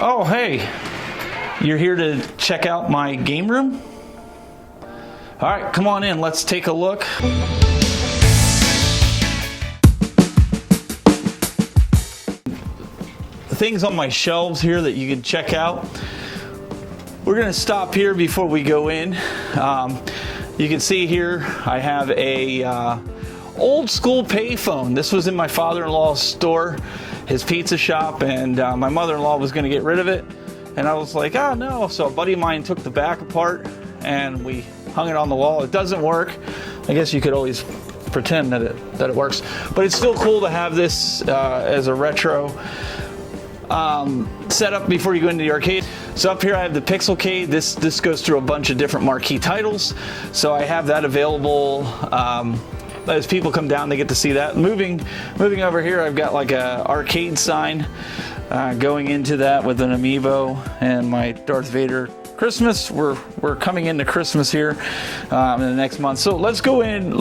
Oh, hey, you're here to check out my game room? All right, come on in, let's take a look. The things on my shelves here that you can check out. We're gonna stop here before we go in. You can see here, I have a old school payphone. This was in my father-in-law's store, his pizza shop, and my mother-in-law was gonna get rid of it. And I was like, oh no. So a buddy of mine took the back apart and we hung it on the wall. It doesn't work. I guess you could always pretend that it works, but it's still cool to have this as a retro setup before you go into the arcade. So up here I have the Pixelcade. This goes through a bunch of different marquee titles. So I have that available. As people come down, they get to see that. Moving over here, I've got like a arcade sign going into that with an amiibo and my Darth Vader Christmas. We're coming into Christmas here in the next month. So let's go in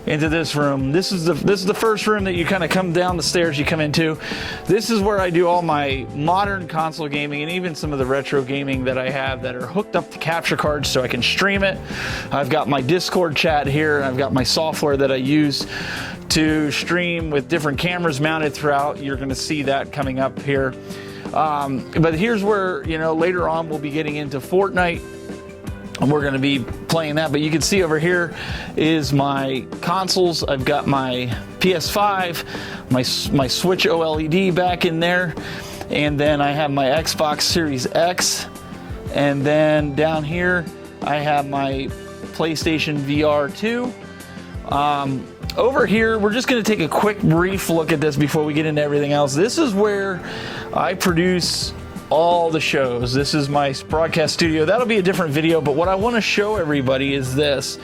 into this room. This is the first room that you kind of come down the stairs, you come into. This is where I do all my modern console gaming and even some of the retro gaming that I have that are hooked up to capture cards so I can stream it. I've got my Discord chat here, and I've got my software that I use to stream with different cameras mounted throughout. You're going to see that coming up here. But here's where, later on we'll be getting into Fortnite. And we're going to be playing that, but you can see over here is my consoles. I've got my PS5, my Switch OLED back in there, and then I have my Xbox Series X, and then down here I have my PlayStation VR 2. Over here, we're just going to take a quick brief look at this before we get into everything else. This is where I produce all the shows. This is my broadcast studio. That'll be a different video, but what I want to show everybody is this.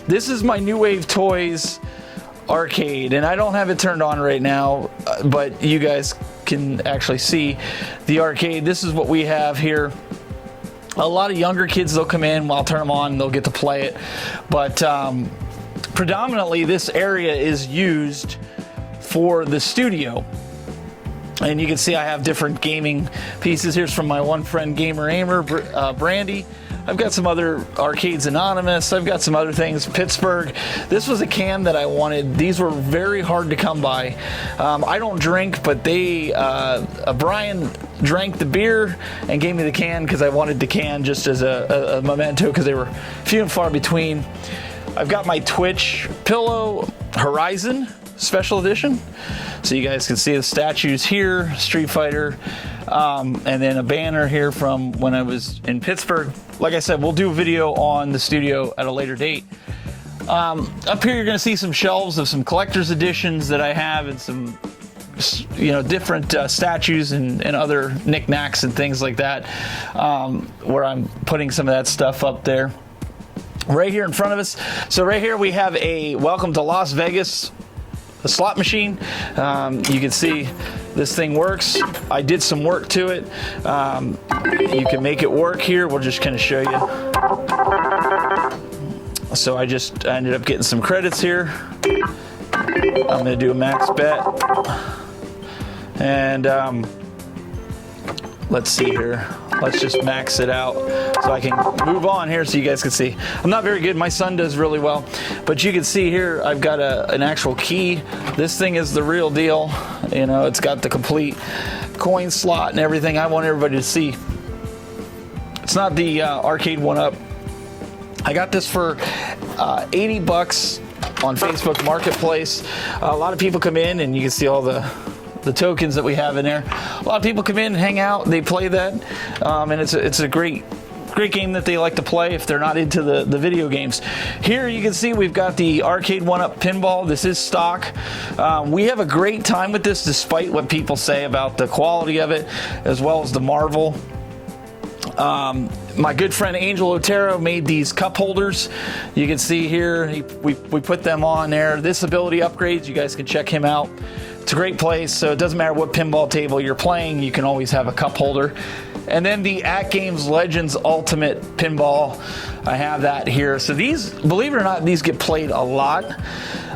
This is my New Wave Toys arcade, and I don't have it turned on right now, but you guys can actually see the arcade. This is what we have here. A lot of younger kids, they'll come in, I'll turn them on, and they'll get to play it. But predominantly, this area is used for the studio. And you can see I have different gaming pieces. Here's from my one friend, Gamer Aimer, Brandy. I've got some other Arcades Anonymous. I've got some other things, Pittsburgh. This was a can that I wanted. These were very hard to come by. I don't drink, but Brian drank the beer and gave me the can because I wanted the can just as a memento because they were few and far between. I've got my Twitch pillow, Horizon Special Edition. So you guys can see the statues here, Street Fighter, and then a banner here from when I was in Pittsburgh. Like I said, we'll do a video on the studio at a later date. Up here you're going to see some shelves of some collector's editions that I have and some different statues and other knickknacks and things like that, where I'm putting some of that stuff up there. Right here in front of us. So right here we have a Welcome to Las Vegas slot machine. You can see this thing works. I did some work to it. You can make it work here. We'll just kind of show you. So I ended up getting some credits here. I'm going to do a max bet. And let's see here. Let's just max it out so I can move on here so you guys can see. I'm not very good. My son does really well. But you can see here I've got an actual key. This thing is the real deal. It's got the complete coin slot and everything. I want everybody to see. It's not the arcade 1-up. I got this for $80 on Facebook Marketplace. A lot of people come in and you can see all the tokens that we have in there. A lot of people come in and hang out, they play that, and it's a great game that they like to play if they're not into the video games. Here you can see we've got the arcade 1-up pinball. This is stock. We have a great time with this despite what people say about the quality of it as well as the Marvel. My good friend Angel Otero made these cup holders. You can see here we put them on there. This ability upgrades, you guys can check him out. It's a great place, so it doesn't matter what pinball table you're playing, you can always have a cup holder. And then the At Games Legends Ultimate Pinball, I have that here. So these, believe it or not, these get played a lot.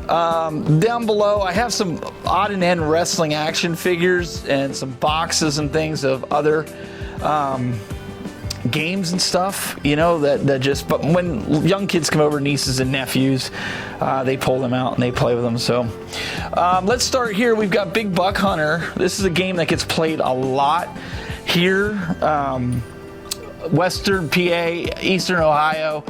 Down below, I have some odd and end wrestling action figures and some boxes and things of other games and stuff, you know, that just, but when young kids come over, nieces and nephews, they pull them out and they play with them. So let's start here. We've got Big Buck Hunter. This is a game that gets played a lot here, Western PA, Eastern Ohio.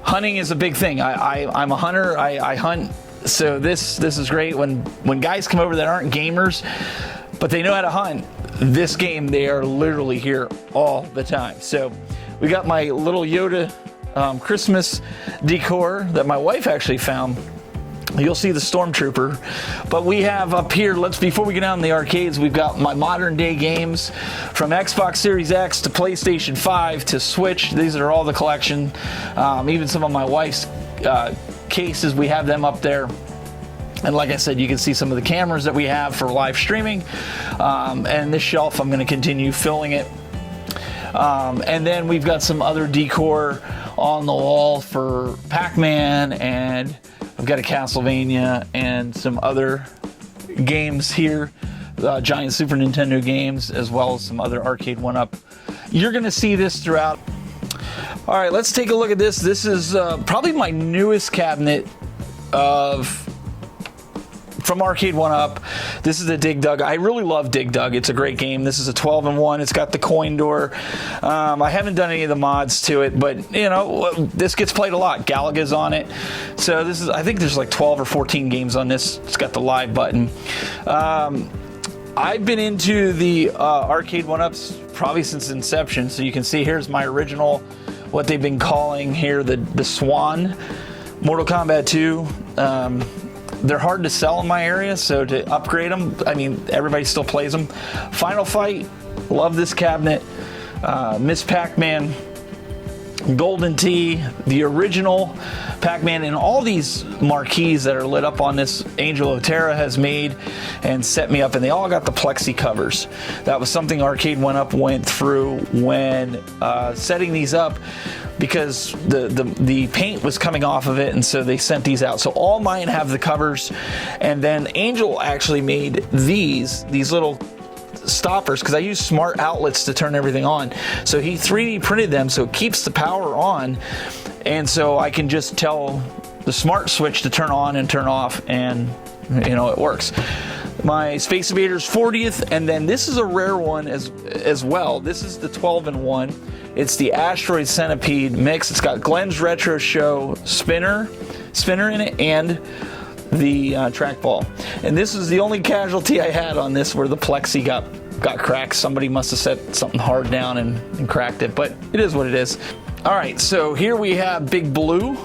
Hunting is a big thing. I'm a hunter. I hunt. So this is great when guys come over that aren't gamers, but they know how to hunt. This game, they are literally here all the time. So we got my little Yoda Christmas decor that my wife actually found. You'll see the Stormtrooper, but we have up here, before we get down in the arcades, we've got my modern day games from Xbox Series X to PlayStation 5 to Switch. These are all the collection. Even some of my wife's cases, we have them up there. And like I said, you can see some of the cameras that we have for live streaming. And this shelf, I'm going to continue filling it. And then we've got some other decor on the wall for Pac-Man, and I've got a Castlevania and some other games here, giant Super Nintendo games, as well as some other arcade 1-up. You're going to see this throughout. All right, let's take a look at this. This is probably my newest cabinet from Arcade 1-Up. This is the Dig Dug. I really love Dig Dug. It's a great game. This is a 12-in-1. It's got the coin door. I haven't done any of the mods to it, but you know, this gets played a lot. Galaga's on it. So this is, I think there's like 12 or 14 games on this. It's got the live button. I've been into the Arcade 1-Ups probably since inception. So you can see here's my original, what they've been calling here the Swan, Mortal Kombat 2. They're hard to sell in my area, so to upgrade them, I mean, everybody still plays them. Final Fight, love this cabinet. Miss Pac-Man, Golden Tee, the original Pac-Man, and all these marquees that are lit up on this Angel Otera has made and set me up, and they all got the plexi covers. That was something Arcade 1-Up went through when setting these up, because the paint was coming off of it, and so they sent these out. So all mine have the covers, and then Angel actually made these little stoppers, because I use smart outlets to turn everything on. So he 3D printed them so it keeps the power on, and so I can just tell the smart switch to turn on and turn off, and you know, it works. My Space Invaders 40th, and then this is a rare one as well. This is the 12-in-1. It's the Asteroid Centipede mix. It's got Glenn's Retro Show spinner in it, and the trackball. And this is the only casualty I had on this, where the plexi got cracked. Somebody must have set something hard down and cracked it, but it is what it is. All right, so here we have Big Blue.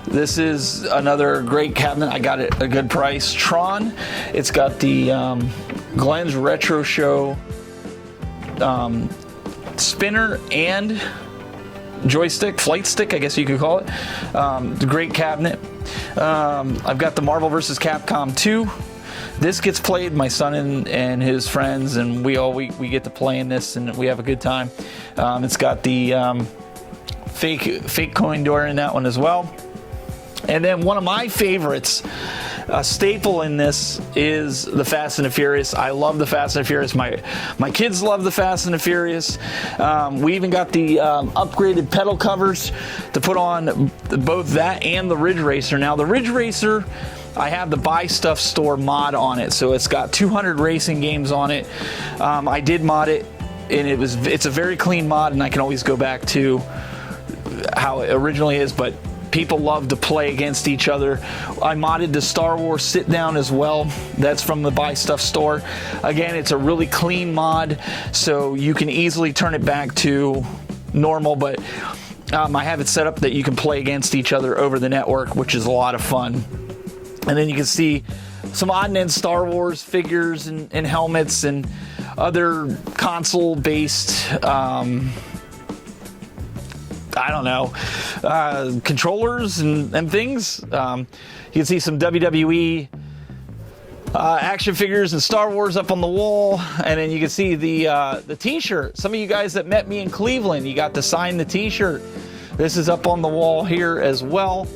This is another great cabinet. I got it at a good price. Tron. It's got the Glenn's Retro Show spinner and joystick, flight stick, I guess you could call it. The great cabinet. I've got the Marvel vs. Capcom 2. This gets played, my son and his friends, and we get to play in this, and we have a good time. It's got the fake coin door in that one as well. And then one of my favorites, a staple in this, is the Fast and the Furious. I love the Fast and the Furious. My kids love the Fast and the Furious. We even got the upgraded pedal covers to put on both that and the Ridge Racer. Now the Ridge Racer, I have the Buy Stuff Store mod on it, so it's got 200 racing games on it. I did mod it, and it's a very clean mod, and I can always go back to how it originally is, but people love to play against each other. I modded the Star Wars sit down as well. That's from the Buy Stuff Store. Again, it's a really clean mod, so you can easily turn it back to normal, but I have it set up that you can play against each other over the network, which is a lot of fun. And then you can see some odd and end Star Wars figures and helmets and other console-based I don't know, controllers and things. You can see some WWE action figures and Star Wars up on the wall, and then you can see the t-shirt. Some of you guys that met me in Cleveland, you got to sign the t-shirt. This is up on the wall here as well.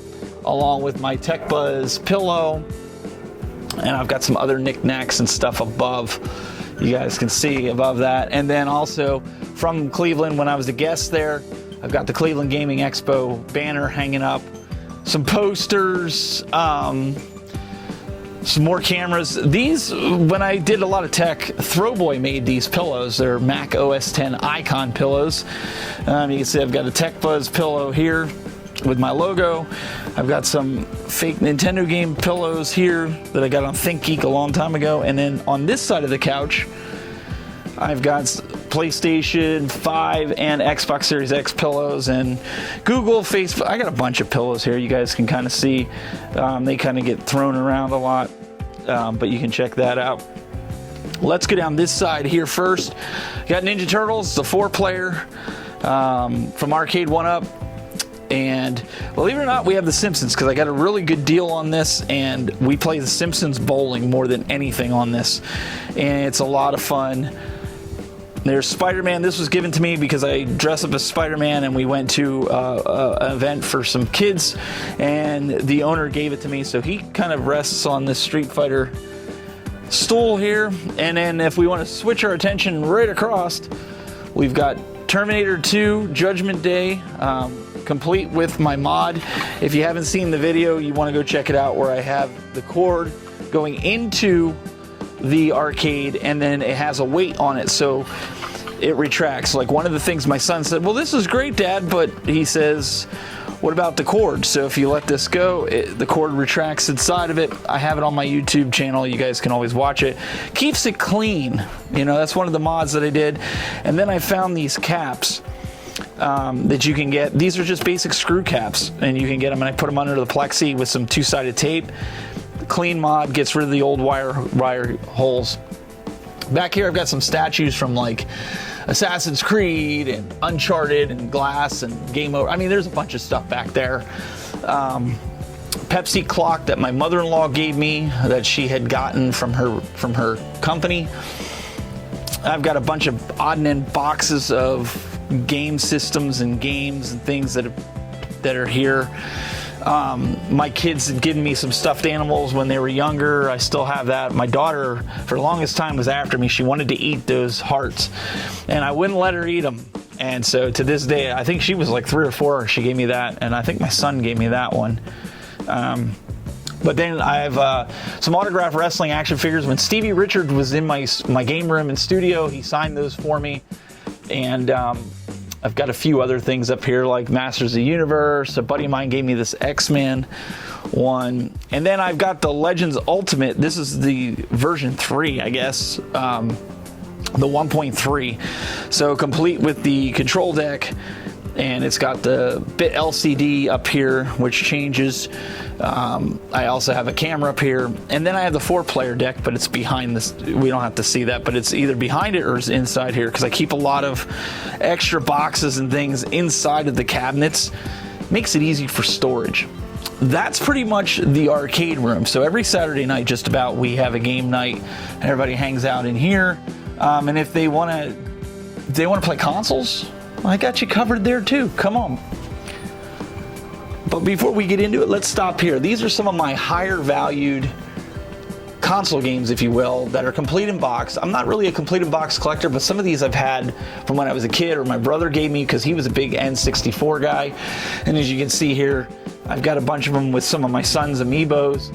along with my Tech Buzz pillow. And I've got some other knickknacks and stuff above. You guys can see above that. And then also from Cleveland, when I was a guest there, I've got the Cleveland Gaming Expo banner hanging up, some posters, some more cameras. These, when I did a lot of tech, Throwboy made these pillows. They're Mac OS X icon pillows. You can see I've got a Tech Buzz pillow here with my logo. I've got some fake Nintendo game pillows here that I got on ThinkGeek a long time ago. And then on this side of the couch, I've got PlayStation 5 and Xbox Series X pillows, and Google, Facebook. I got a bunch of pillows here. You guys can kind of see. They kind of get thrown around a lot, but you can check that out. Let's go down this side here first. Got Ninja Turtles, the 4-player from Arcade 1-Up. And believe it or not, we have The Simpsons, because I got a really good deal on this, and we play The Simpsons bowling more than anything on this, and it's a lot of fun. There's Spider-Man. This was given to me because I dress up as Spider-Man, and we went to an event for some kids, and the owner gave it to me, so he kind of rests on this Street Fighter stool here. And then if we want to switch our attention right across, we've got Terminator 2 Judgment Day, complete with my mod. If you haven't seen the video, you want to go check it out, where I have the cord going into the arcade, and then it has a weight on it, so it retracts. Like, one of the things my son said, well, this is great, Dad, but he says, what about the cord? So if you let this go, the cord retracts inside of it. I have it on my YouTube channel. You guys can always watch it. Keeps it clean. You know, that's one of the mods that I did. And then I found these caps that you can get. These are just basic screw caps, and you can get them, and I put them under the plexi with some two-sided tape. Clean mod, gets rid of the old wire holes. Back here I've got some statues from like Assassin's Creed and Uncharted and Glass and Game Over. I mean, there's a bunch of stuff back there. Pepsi clock that my mother-in-law gave me, that she had gotten from her company. I've got a bunch of odd and end boxes of game systems and games and things that are here. My kids had given me some stuffed animals when they were younger. I still have that. My daughter, for the longest time, was after me. She wanted to eat those hearts, and I wouldn't let her eat them. And so to this day, I think she was like 3 or 4. She gave me that, and I think my son gave me that one. But then I have some autographed wrestling action figures. When Stevie Richards was in my game room and studio, he signed those for me. And I've got a few other things up here, like Masters of the Universe. A buddy of mine gave me this X-Men one. And then I've got the Legends Ultimate. This is the version 3, I guess. The 1.3. So complete with the control deck. And it's got the bit LCD up here, which changes. I also have a camera up here. And then I have the 4-player deck, but it's behind this. We don't have to see that, but it's either behind it or it's inside here, because I keep a lot of extra boxes and things inside of the cabinets. Makes it easy for storage. That's pretty much the arcade room. So every Saturday night, just about, we have a game night, and everybody hangs out in here. And if they want to play consoles, I got you covered there too. Come on. But before we get into it, let's stop here. These are some of my higher valued console games, if you will, that are complete in box. I'm not really a complete in box collector, but some of these I've had from when I was a kid, or my brother gave me because he was a big N64 guy. And as you can see here, I've got a bunch of them with some of my son's amiibos.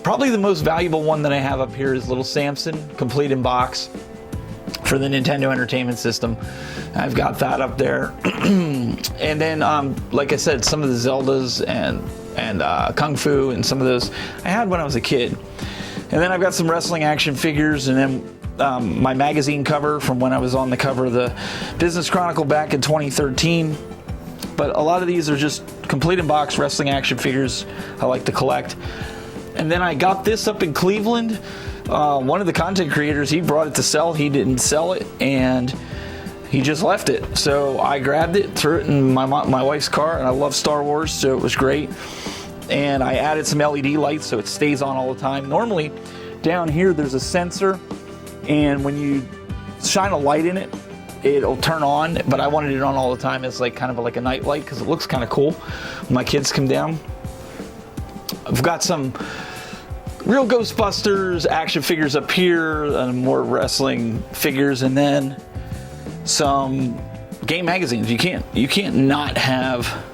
Probably the most valuable one that I have up here is Little Samson, complete in box, for the Nintendo Entertainment System. I've got that up there. And then, like I said, some of the Zeldas and Kung Fu and some of those I had when I was a kid. And then I've got some wrestling action figures, and then my magazine cover from when I was on the cover of the Business Chronicle back in 2013. But a lot of these are just complete in box wrestling action figures I like to collect. And then I got this up in Cleveland. One of the content creators, he brought it to sell. He didn't sell it, and he just left it. So I grabbed it, threw it in my wife's car, and I love Star Wars, so it was great. And I added some LED lights so it stays on all the time. Normally, down here there's a sensor, and when you shine a light in it, it'll turn on, but I wanted it on all the time. It's like kind of like a night light, because it looks kind of cool when my kids come down. I've got some real Ghostbusters action figures up here, more wrestling figures, and then some game magazines. You can't not have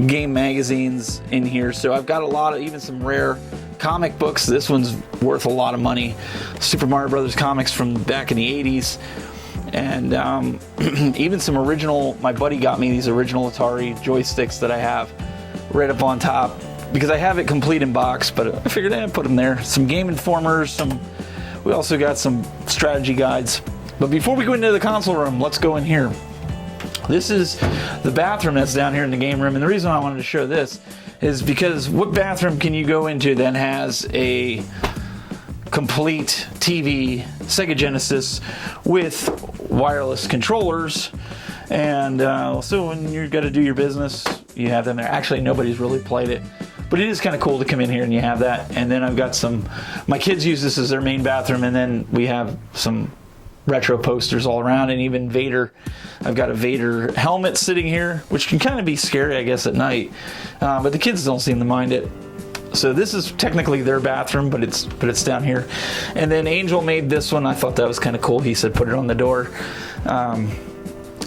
game magazines in here. So I've got a lot of, even some rare comic books. This one's worth a lot of money. Super Mario Brothers comics from back in the 80s. And even some original, my buddy got me these original Atari joysticks that I have right up on top, because I have it complete in box, but I figured I'd put them there. Some Game Informers, we also got some strategy guides. But before we go into the console room, let's go in here. This is the bathroom that's down here in the game room, and the reason I wanted to show this is because what bathroom can you go into that has a complete TV, Sega Genesis, with wireless controllers? And so when you've got to do your business, you have them there. Actually, nobody's really played it, but it is kind of cool to come in here and you have that. And then I've got my kids use this as their main bathroom, and then we have some retro posters all around, and even Vader. I've got a Vader helmet sitting here, which can kind of be scary, I guess, at night, but the kids don't seem to mind it. So this is technically their bathroom, but it's down here. And then Angel made this one. I thought that was kind of cool. He said put it on the door,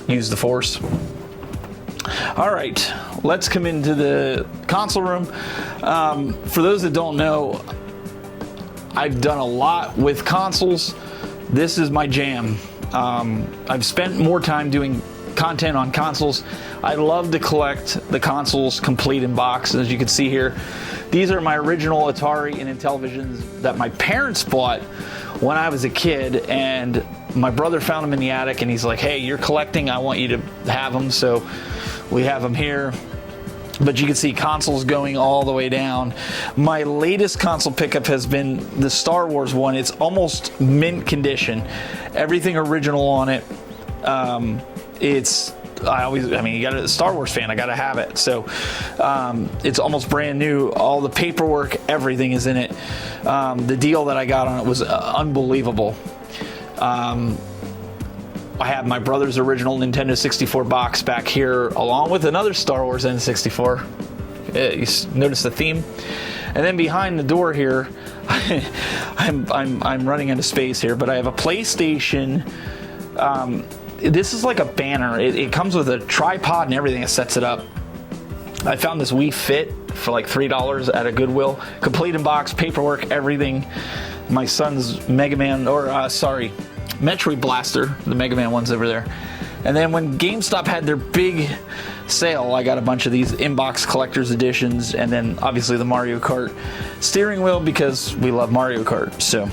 use the force. All right, let's come into the console room. For those that don't know, I've done a lot with consoles. This is my jam. I've spent more time doing content on consoles. I love to collect the consoles complete in box. As you can see here, these are my original Atari and Intellivisions that my parents bought when I was a kid, and my brother found them in the attic, and he's like, hey, you're collecting, I want you to have them. So we have them here. But you can see consoles going all the way down. My latest console pickup has been the Star Wars one. It's almost mint condition. Everything original on it. You got a Star Wars fan, I gotta have it. So it's almost brand new. All the paperwork, everything is in it. The deal that I got on it was unbelievable. I have my brother's original Nintendo 64 box back here, along with another Star Wars N64. You notice the theme? And then behind the door here, I'm running out of space here, but I have a PlayStation. This is like a banner. It comes with a tripod and everything that sets it up. I found this Wii Fit for like $3 at a Goodwill. Complete in box, paperwork, everything. My son's Metroid Blaster, the Mega Man one's over there. And then when GameStop had their big sale, I got a bunch of these inbox collector's editions, and then obviously the Mario Kart steering wheel, because we love Mario Kart. So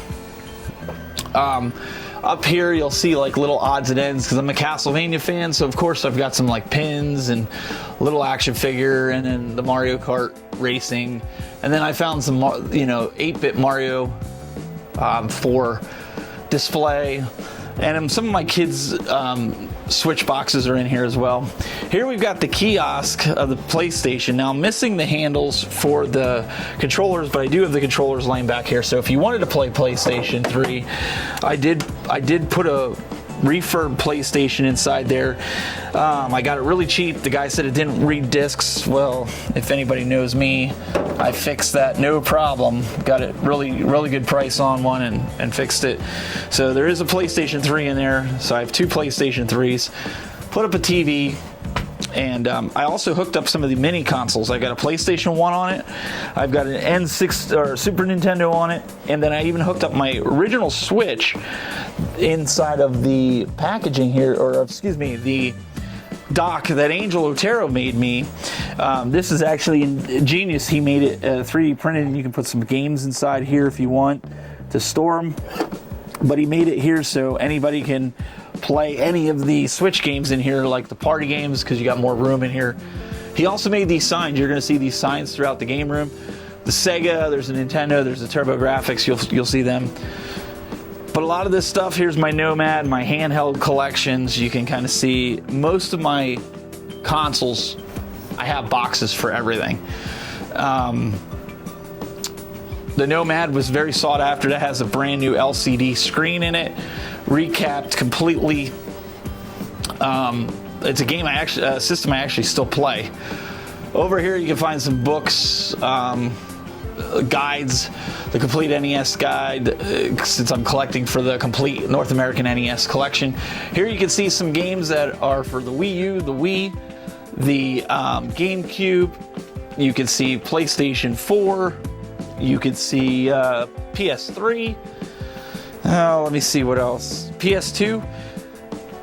up here you'll see like little odds and ends, because I'm a Castlevania fan, so of course I've got some like pins and little action figure, and then the Mario Kart racing. And then I found some 8-bit Mario for display, and some of my kids' Switch boxes are in here as well. Here we've got the kiosk of the PlayStation. Now I'm missing the handles for the controllers, but I do have the controllers laying back here. So if you wanted to play PlayStation 3, I did put a refurb PlayStation inside there. I got it really cheap. The guy said it didn't read discs. Well, if anybody knows me, I fixed that, no problem. Got it really good price on one and fixed it. So there is a PlayStation 3 in there. So I have two PlayStation 3s. Put up a TV. And I also hooked up some of the mini consoles. I got a PlayStation 1 on it. I've got an N6 or Super Nintendo on it. And then I even hooked up my original Switch inside of the packaging here, or excuse me, the dock that Angel Otero made me. This is actually ingenious. He made it 3D printed, and you can put some games inside here if you want to store them. But he made it here so anybody can play any of the Switch games in here, like the party games, because you got more room in here. He also made these signs. You're going to see these signs throughout the game room. The Sega, there's a Nintendo, there's the TurboGrafx. You'll see them. But a lot of this stuff, here's my Nomad, my handheld collections. You can kind of see most of my consoles. I have boxes for everything. The Nomad was very sought after. That has a brand new LCD screen in it, recapped completely. It's a game system I actually still play. Over here you can find some books. guides, the complete NES guide, since I'm collecting for the complete North American NES collection. Here you can see some games that are for the Wii U, the Wii, the GameCube. You can see PlayStation 4. You can see PS3. Let me see what else. PS2.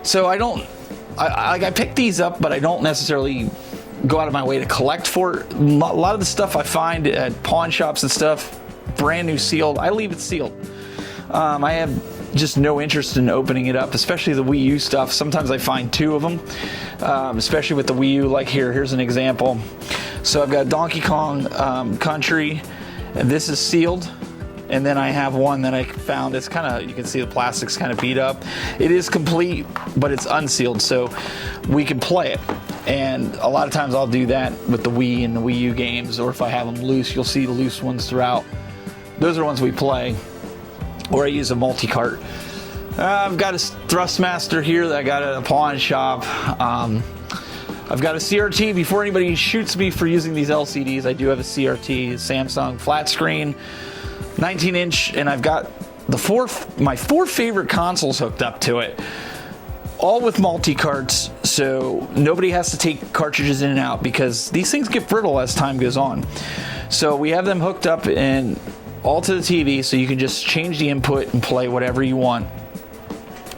So I picked these up, but I don't necessarily go out of my way to collect for it. A lot of the stuff I find at pawn shops and stuff, brand new sealed, I leave it sealed. I have just no interest in opening it up, especially the Wii U stuff. Sometimes I find two of them, especially with the Wii U. Like here's an example. So I've got Donkey Kong Country, and this is sealed. And then I have one that I found. It's kind of, you can see the plastic's kind of beat up. It is complete, but it's unsealed, so we can play it. And a lot of times I'll do that with the Wii and the Wii U games, or if I have them loose, you'll see the loose ones throughout. Those are ones we play, or I use a multi-cart. I've got a Thrustmaster here that I got at a pawn shop. I've got a CRT. Before anybody shoots me for using these LCDs, I do have a CRT, Samsung flat screen, 19-inch, and I've got my four favorite consoles hooked up to it, all with multi-carts, so nobody has to take cartridges in and out because these things get brittle as time goes on. So we have them hooked up and all to the TV, so you can just change the input and play whatever you want.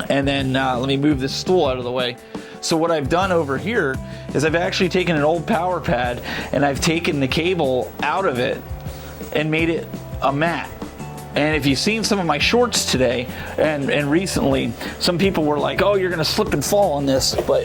And then let me move this stool out of the way. So what I've done over here is I've actually taken an old power pad and I've taken the cable out of it and made it a mat. And if you've seen some of my shorts today and recently, some people were like, oh, you're gonna slip and fall on this, but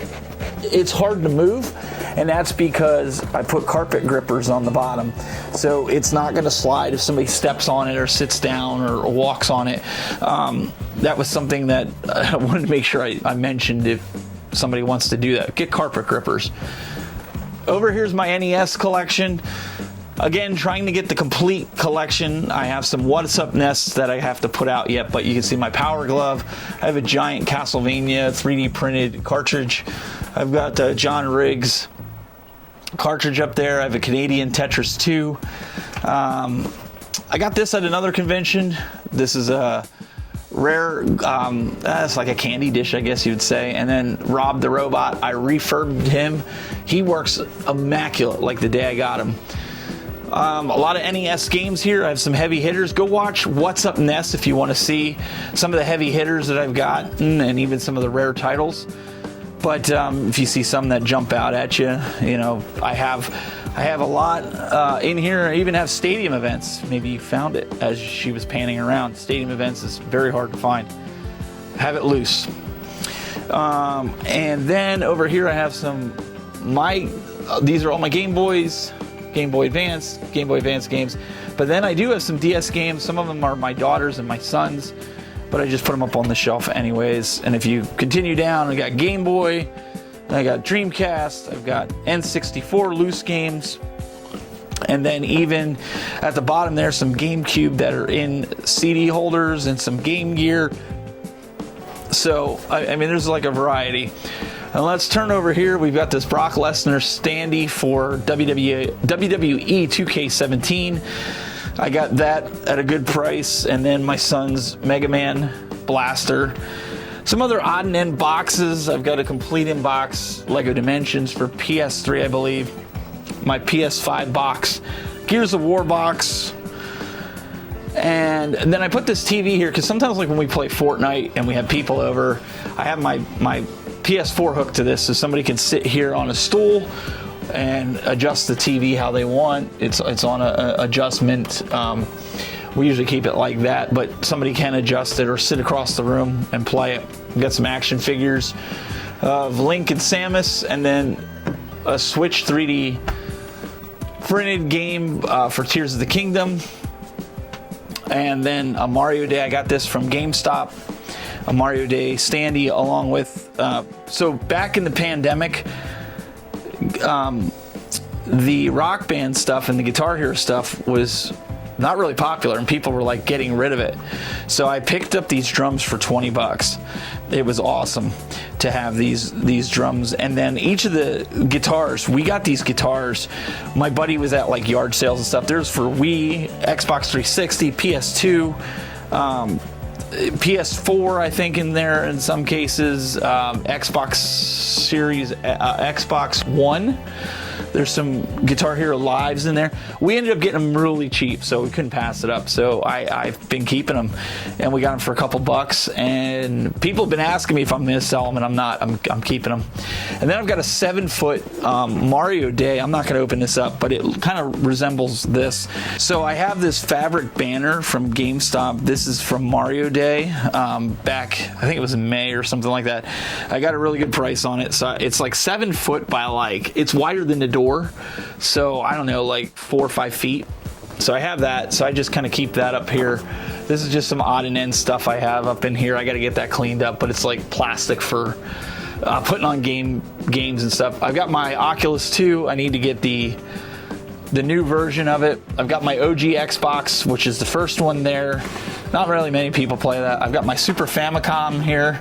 it's hard to move, and that's because I put carpet grippers on the bottom, so it's not gonna slide if somebody steps on it or sits down or walks on it. That was something that I wanted to make sure I mentioned if somebody wants to do that. Get carpet grippers. Over here's my NES collection. Again, trying to get the complete collection. I have some What's Up nests that I have to put out yet, but you can see my Power Glove. I have a giant Castlevania 3D printed cartridge. I've got John Riggs cartridge up there. I have a Canadian Tetris 2. I got this at another convention. This is a rare, it's like a candy dish, I guess you would say. And then Rob the Robot, I refurbed him. He works immaculate like the day I got him. A lot of NES games here. I have some heavy hitters. Go watch What's Up Nest if you want to see some of the heavy hitters that I've got, and even some of the rare titles. But if you see some that jump out at you, you know, I have a lot in here. I even have stadium events. Maybe you found it as she was panning around. Stadium events is very hard to find. Have it loose. And then over here I have some these are all my Game Boys, Game Boy Advance games. But then I do have some DS games. Some of them are my daughters and my sons, but I just put them up on the shelf anyways. And if you continue down, I got Game Boy, I got Dreamcast, I've got N64 loose games, and then even at the bottom there's some GameCube that are in CD holders and some Game Gear. So I mean, there's like a variety. And let's turn over here. We've got this Brock Lesnar standee for WWE 2K17. I got that at a good price. And then my son's Mega Man Blaster. Some other odd and end boxes. I've got a complete in-box Lego Dimensions for PS3, I believe. My PS5 box. Gears of War box. And then I put this TV here because sometimes, like when we play Fortnite and we have people over, I have my PS4 hooked to this, so somebody can sit here on a stool and adjust the TV how they want. It's on a adjustment. We usually keep it like that, but somebody can adjust it or sit across the room and play it. We've got some action figures of Link and Samus, and then a Switch 3D printed game for Tears of the Kingdom. And then a Mario Day. I got this from GameStop. A Mario Day standee along with... so back in the pandemic, the Rock Band stuff and the Guitar Hero stuff was not really popular, and people were like getting rid of it. So I picked up these drums for 20 bucks. It was awesome to have these drums. And then each of the guitars, we got these guitars. My buddy was at like yard sales and stuff. There's for Wii, Xbox 360, PS2, PS4, I think, in there in some cases, Xbox Series, Xbox One. There's some Guitar Hero Lives in there. We ended up getting them really cheap, so we couldn't pass it up. So I've been keeping them, and we got them for a couple bucks. And people have been asking me if I'm going to sell them, and I'm not. I'm keeping them. And then I've got a 7-foot Mario Day. I'm not going to open this up, but it kind of resembles this. So I have this fabric banner from GameStop. This is from Mario Day, back, I think it was in May or something like that. I got a really good price on it. So it's like 7 foot by like, it's wider than the door. So I don't know, like 4 or 5 feet. So I have that. So I just kind of keep that up here. This is just some odd and end stuff I have up in here. I got to get that cleaned up, but it's like plastic for putting on games and stuff. I've got my Oculus 2. I need to get the new version of it. I've got my OG Xbox, which is the first one there. Not really many people play that. I've got my Super Famicom here,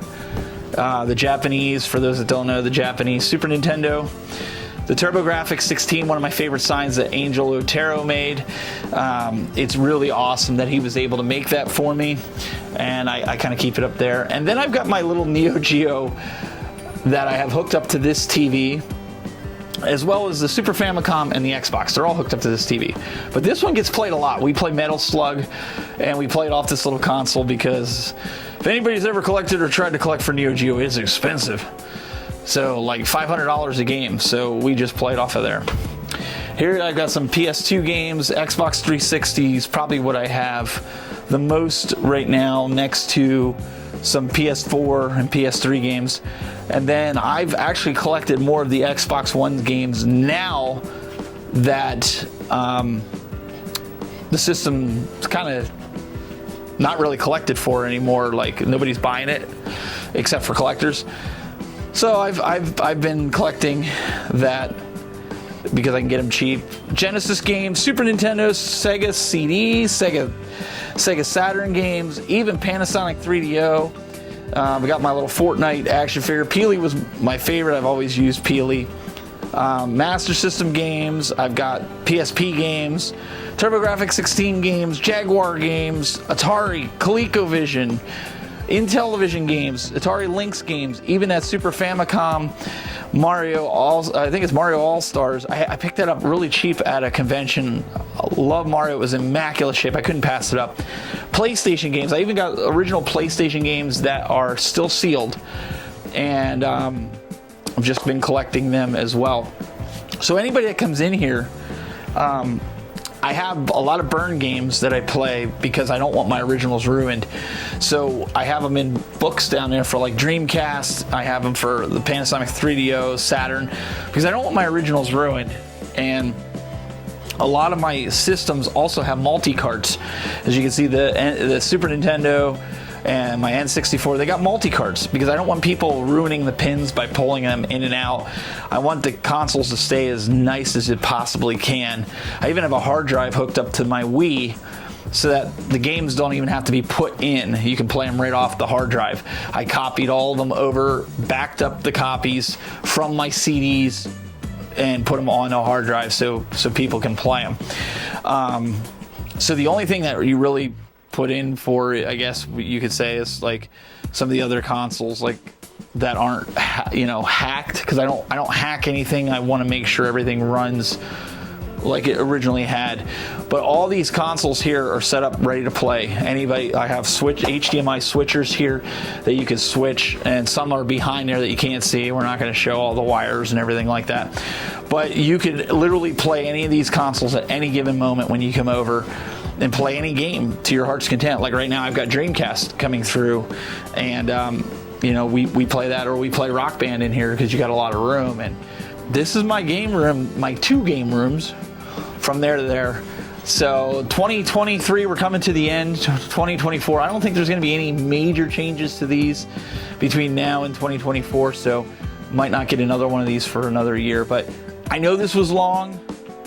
the Japanese, for those that don't know, the Japanese Super Nintendo. The TurboGrafx 16, one of my favorite signs that Angel Otero made. It's really awesome that he was able to make that for me, and I kind of keep it up there. And then I've got my little Neo Geo that I have hooked up to this TV, as well as the Super Famicom and the Xbox. They're all hooked up to this TV. But this one gets played a lot. We play Metal Slug, and we play it off this little console because if anybody's ever collected or tried to collect for Neo Geo, it's expensive. So like $500 a game, so we just played off of there. Here I've got some PS2 games, Xbox 360 is probably what I have the most right now, next to some PS4 and PS3 games. And then I've actually collected more of the Xbox One games now that the system's kind of not really collected for anymore. Like nobody's buying it except for collectors. So I've been collecting that because I can get them cheap. Genesis games, Super Nintendo, Sega CDs, Sega Saturn games, even Panasonic 3DO. I got my little Fortnite action figure. Peely was my favorite. I've always used Peely. Master System games. I've got PSP games, TurboGrafx 16 games, Jaguar games, Atari, ColecoVision, Intellivision games, Atari Lynx games, even that Super Famicom Mario I think it's Mario All-Stars. I picked that up really cheap at a convention. I love Mario. It was in immaculate shape. I couldn't pass it up. PlayStation games. I even got original PlayStation games that are still sealed, and I've just been collecting them as well. So anybody that comes in here, I have a lot of burn games that I play because I don't want my originals ruined. So I have them in books down there for like Dreamcast. I have them for the Panasonic 3DO, Saturn, because I don't want my originals ruined. And a lot of my systems also have multi-carts. As you can see, the Super Nintendo and my N64, they got multi-carts because I don't want people ruining the pins by pulling them in and out. I want the consoles to stay as nice as it possibly can. I even have a hard drive hooked up to my Wii so that the games don't even have to be put in. You can play them right off the hard drive. I copied all of them over, backed up the copies from my CDs, and put them on a hard drive so people can play them. So the only thing that you really put in for, I guess you could say, is like some of the other consoles like that aren't hacked, because I don't hack anything. I want to make sure everything runs like it originally had. But all these consoles here are set up ready to play. I have HDMI switchers here that you can switch, and some are behind there that you can't see. We're not going to show all the wires and everything like that, but you could literally play any of these consoles at any given moment when you come over and play any game to your heart's content. Like right now I've got Dreamcast coming through, and we play that, or we play Rock Band in here because you got a lot of room. And this is my game room, my 2 game rooms from there to there. So 2023, we're coming to the end. 2024, I don't think there's going to be any major changes to these between now and 2024, so might not get another one of these for another year. But I know this was long.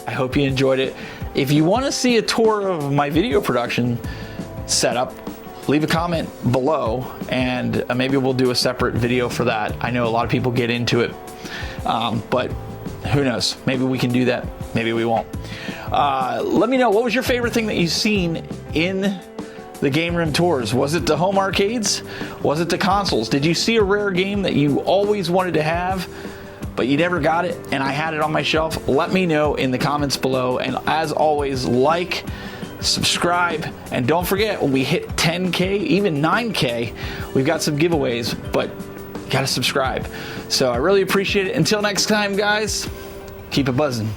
I hope you enjoyed it. if you want to see a tour of my video production setup, leave a comment below, and maybe we'll do a separate video for that. I know a lot of people get into it, but who knows? Maybe we can do that. Maybe we won't. Let me know, what was your favorite thing that you've seen in the game room tours? Was it the home arcades? Was it the consoles? Did you see a rare game that you always wanted to have, but you never got it, and I had it on my shelf? Let me know in the comments below. And as always, like, subscribe, and don't forget, when we hit 10K, even 9K, we've got some giveaways, but you gotta subscribe. So I really appreciate it. Until next time, guys, keep it buzzing.